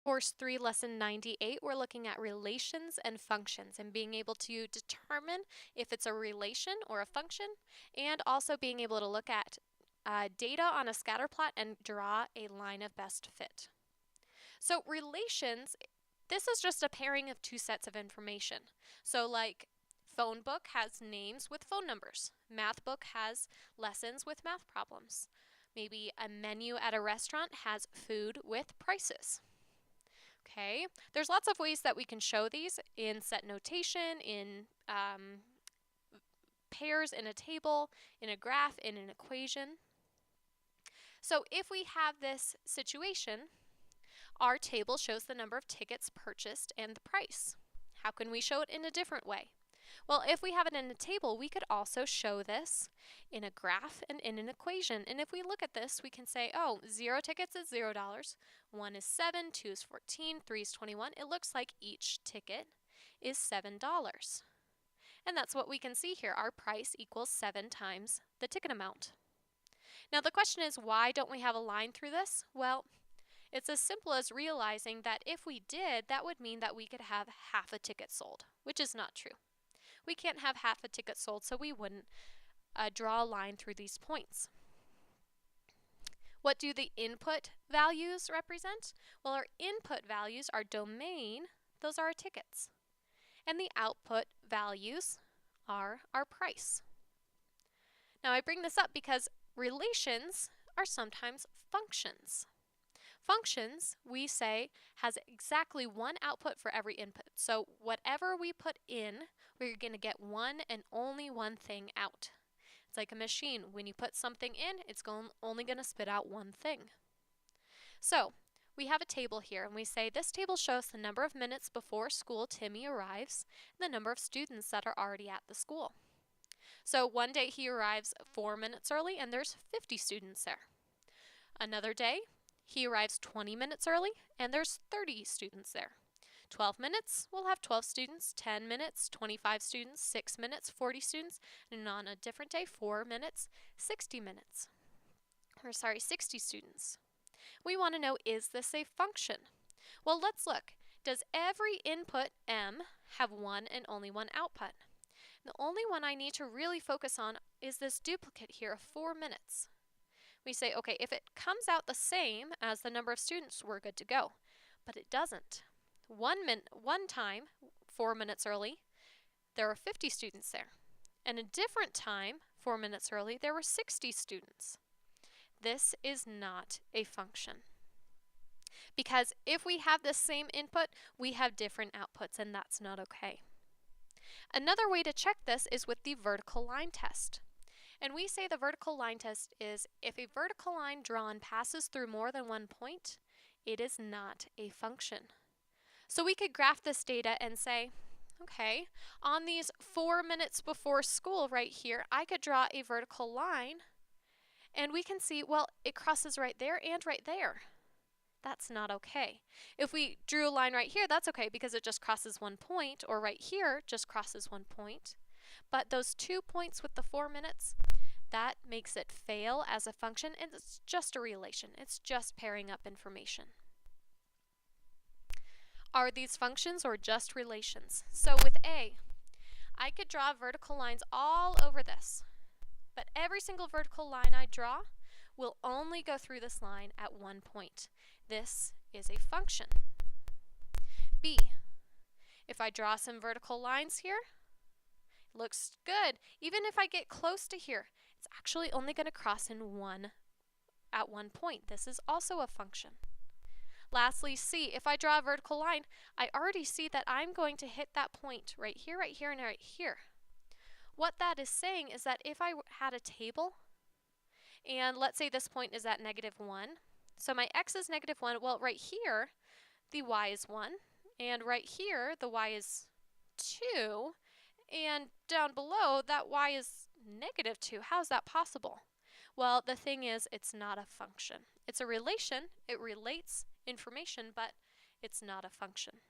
Course 3, Lesson 98, we're looking at relations and functions and being able to determine if it's a relation or a function, and also being able to look at data on a scatterplot and draw a line of best fit. So relations, this is just a pairing of two sets of information. So like phone book has names with phone numbers. Math book has lessons with math problems. Maybe a menu at a restaurant has food with prices. Okay, there's lots of ways that we can show these in set notation, in pairs in a table, in a graph, in an equation. So if we have this situation, our table shows the number of tickets purchased and the price. How can we show it in a different way? Well, if we have it in a table, we could also show this in a graph and in an equation. And if we look at this, we can say, oh, 0 tickets is $0, 1 is 7, 2 is 14, 3 is 21. It looks like each ticket is $7. And that's what we can see here. Our price equals 7 times the ticket amount. Now the question is, why don't we have a line through this? Well, it's as simple as realizing that if we did, that would mean that we could have half a ticket sold, which is not true. We can't have half a ticket sold, so we wouldn't draw a line through these points. What do the input values represent? Well, our input values, our domain, those are our tickets. And the output values are our price. Now I bring this up because relations are sometimes functions. Functions, we say, has exactly one output for every input. So whatever we put in, we're going to get one and only one thing out. It's like a machine. When you put something in, it's only going to spit out one thing. So we have a table here, and we say this table shows the number of minutes before school Timmy arrives and the number of students that are already at the school. So one day he arrives 4 minutes early, and there's 50 students there. Another day, he arrives 20 minutes early, and there's 30 students there. 12 minutes, we'll have 12 students. 10 minutes, 25 students. 6 minutes, 40 students. And on a different day, 4 minutes, 60 minutes. 60 students. We want to know, is this a function? Well, let's look. Does every input M have one and only one output? The only one I need to really focus on is this duplicate here of 4 minutes. We say, okay, if it comes out the same as the number of students, we're good to go. But it doesn't. One time, 4 minutes early, there were 50 students there. And a different time, 4 minutes early, there were 60 students. This is not a function. Because if we have the same input, we have different outputs, and that's not okay. Another way to check this is with the vertical line test. And we say the vertical line test is if a vertical line drawn passes through more than one point, it is not a function. So we could graph this data and say, okay, on these 4 minutes before school right here, I could draw a vertical line, and we can see, well, it crosses right there and right there. That's not okay. If we drew a line right here, that's okay because it just crosses one point, or right here just crosses one point. But those 2 points with the 4 minutes, that makes it fail as a function, and it's just a relation. It's just pairing up information. Are these functions or just relations? So with A, I could draw vertical lines all over this, but every single vertical line I draw will only go through this line at one point. This is a function. B, if I draw some vertical lines here, it looks good. Even if I get close to here, it's actually only going to cross in at one point. This is also a function. Lastly, C, if I draw a vertical line, I already see that I'm going to hit that point right here, and right here. What that is saying is that if I had a table, and let's say this point is at -1, so my x is -1, well, right here, the y is 1, and right here, the y is 2, and down below, that y is -2. How is that possible? Well, the thing is, it's not a function. It's a relation. It relates information, but it's not a function.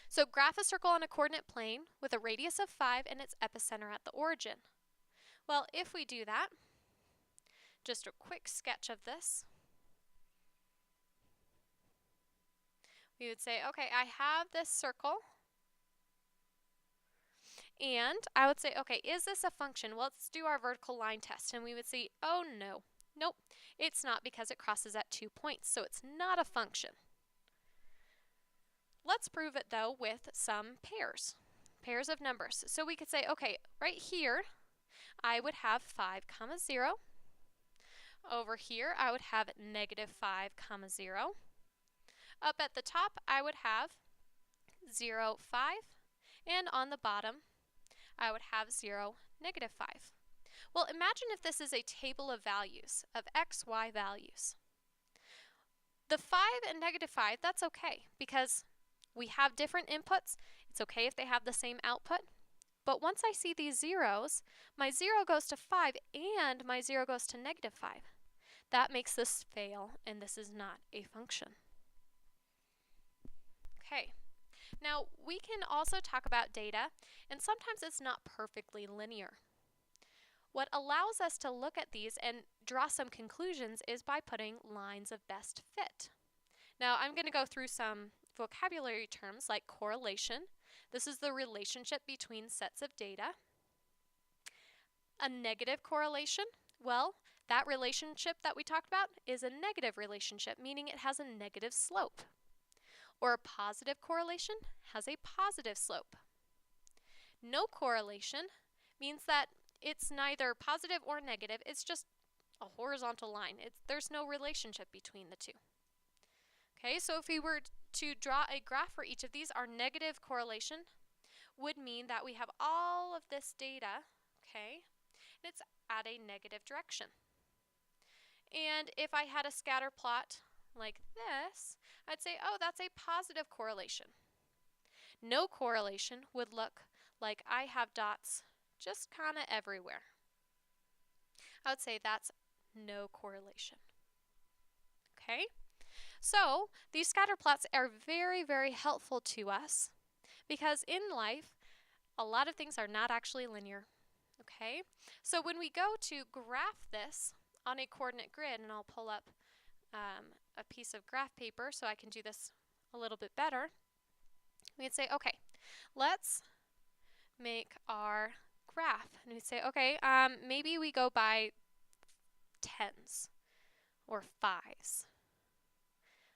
So graph a circle on a coordinate plane with a radius of 5 and its epicenter at the origin. Well, if we do that, just a quick sketch of this. We would say, okay, I have this circle, and I would say, okay, is this a function? Well, let's do our vertical line test, and we would say, oh no, nope, it's not because it crosses at 2 points, so it's not a function. Let's prove it though with some pairs of numbers. So we could say, okay, right here, I would have 5, 0. Over here, I would have negative 5, 0. Up at the top, I would have 0, 5. And on the bottom, I would have 0, negative 5. Well, imagine if this is a table of values, of x, y values. The 5 and negative 5, that's okay, because we have different inputs. It's okay if they have the same output. But once I see these zeros, my 0 goes to 5 and my 0 goes to negative 5. That makes this fail, and this is not a function. Okay, now we can also talk about data, and sometimes it's not perfectly linear. What allows us to look at these and draw some conclusions is by putting lines of best fit. Now I'm going to go through some vocabulary terms like correlation. This is the relationship between sets of data. A negative correlation, well, that relationship that we talked about is a negative relationship, meaning it has a negative slope. Or a positive correlation has a positive slope. No correlation means that it's neither positive or negative, it's just a horizontal line. There's no relationship between the two. Okay, so if we were to draw a graph for each of these, our negative correlation would mean that we have all of this data, okay, and it's at a negative direction. And if I had a scatter plot like this, I'd say, oh, that's a positive correlation. No correlation would look like I have dots just kind of everywhere. I would say that's no correlation. Okay? So these scatter plots are very, very helpful to us because in life, a lot of things are not actually linear. Okay? So when we go to graph this on a coordinate grid, and I'll pull up a piece of graph paper so I can do this a little bit better, we'd say, okay, let's make our graph. And we'd say, okay, maybe we go by tens or fives.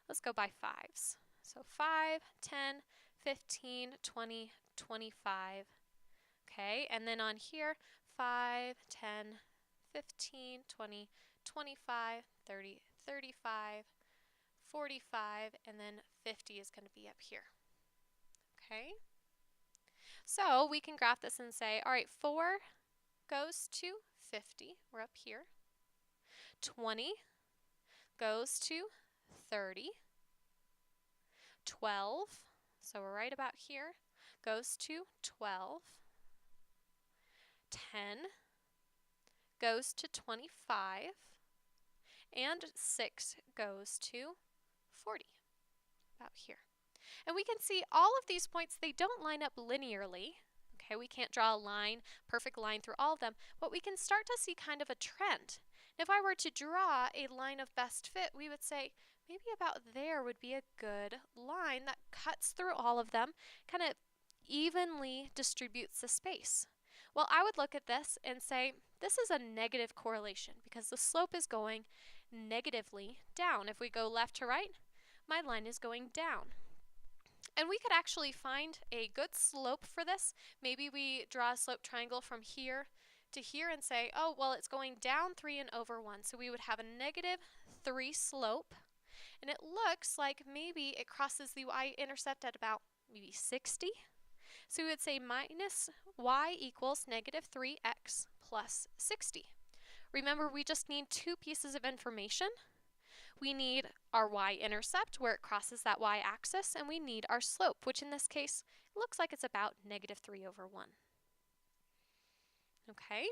Let's go by fives. So 5, 10, 15, 20, 25. Okay, and then on here, 5, 10, 15, 20, 25, 30, 35, 45, and then 50 is going to be up here. Okay, so we can graph this and say, all right, 4 goes to 50, we're up here. 20 goes to 30. 12, so we're right about here, goes to 12. 10 goes to 25. And 6 goes to 40, about here. And we can see all of these points, they don't line up linearly. Okay, we can't draw a line, perfect line through all of them, but we can start to see kind of a trend. And if I were to draw a line of best fit, we would say maybe about there would be a good line that cuts through all of them, kind of evenly distributes the space. Well, I would look at this and say this is a negative correlation because the slope is going negatively down. If we go left to right, my line is going down. And we could actually find a good slope for this. Maybe we draw a slope triangle from here to here and say, oh, well, it's going down 3 and over 1. So we would have a negative 3 slope. And it looks like maybe it crosses the y-intercept at about maybe 60. So we would say minus y equals negative 3x plus 60. Remember, we just need 2 pieces of information. We need our y-intercept, where it crosses that y-axis, and we need our slope, which in this case looks like it's about negative 3 over 1. Okay.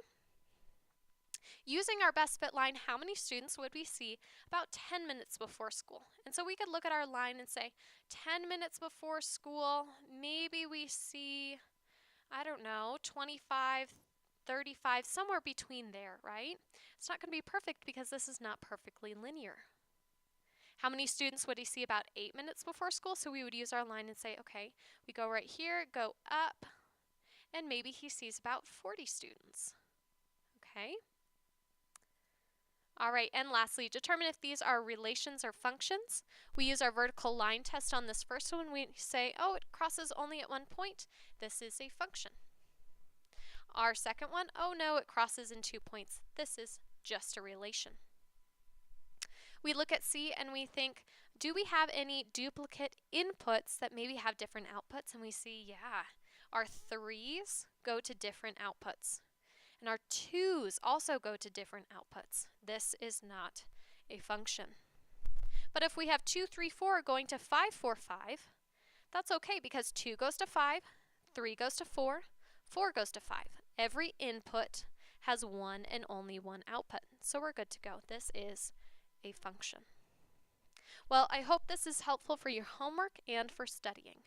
Using our best fit line, how many students would we see about 10 minutes before school? And so we could look at our line and say 10 minutes before school, maybe we see, I don't know, 25, 35, somewhere between there, right? It's not going to be perfect because this is not perfectly linear. How many students would he see about 8 minutes before school? So we would use our line and say, okay, we go right here, go up, and maybe he sees about 40 students. Okay. All right, and lastly, determine if these are relations or functions. We use our vertical line test on this first one. We say, oh, it crosses only at one point. This is a function. Our second one, oh no, it crosses in 2 points. This is just a relation. We look at C and we think, do we have any duplicate inputs that maybe have different outputs? And we see, yeah, our 3's go to different outputs. And our 2's also go to different outputs. This is not a function. But if we have 2, 3, 4 going to 5, 4, 5, that's okay because 2 goes to 5, 3 goes to 4, 4 goes to 5. Every input has one and only one output. So we're good to go. This is a function. Well, I hope this is helpful for your homework and for studying.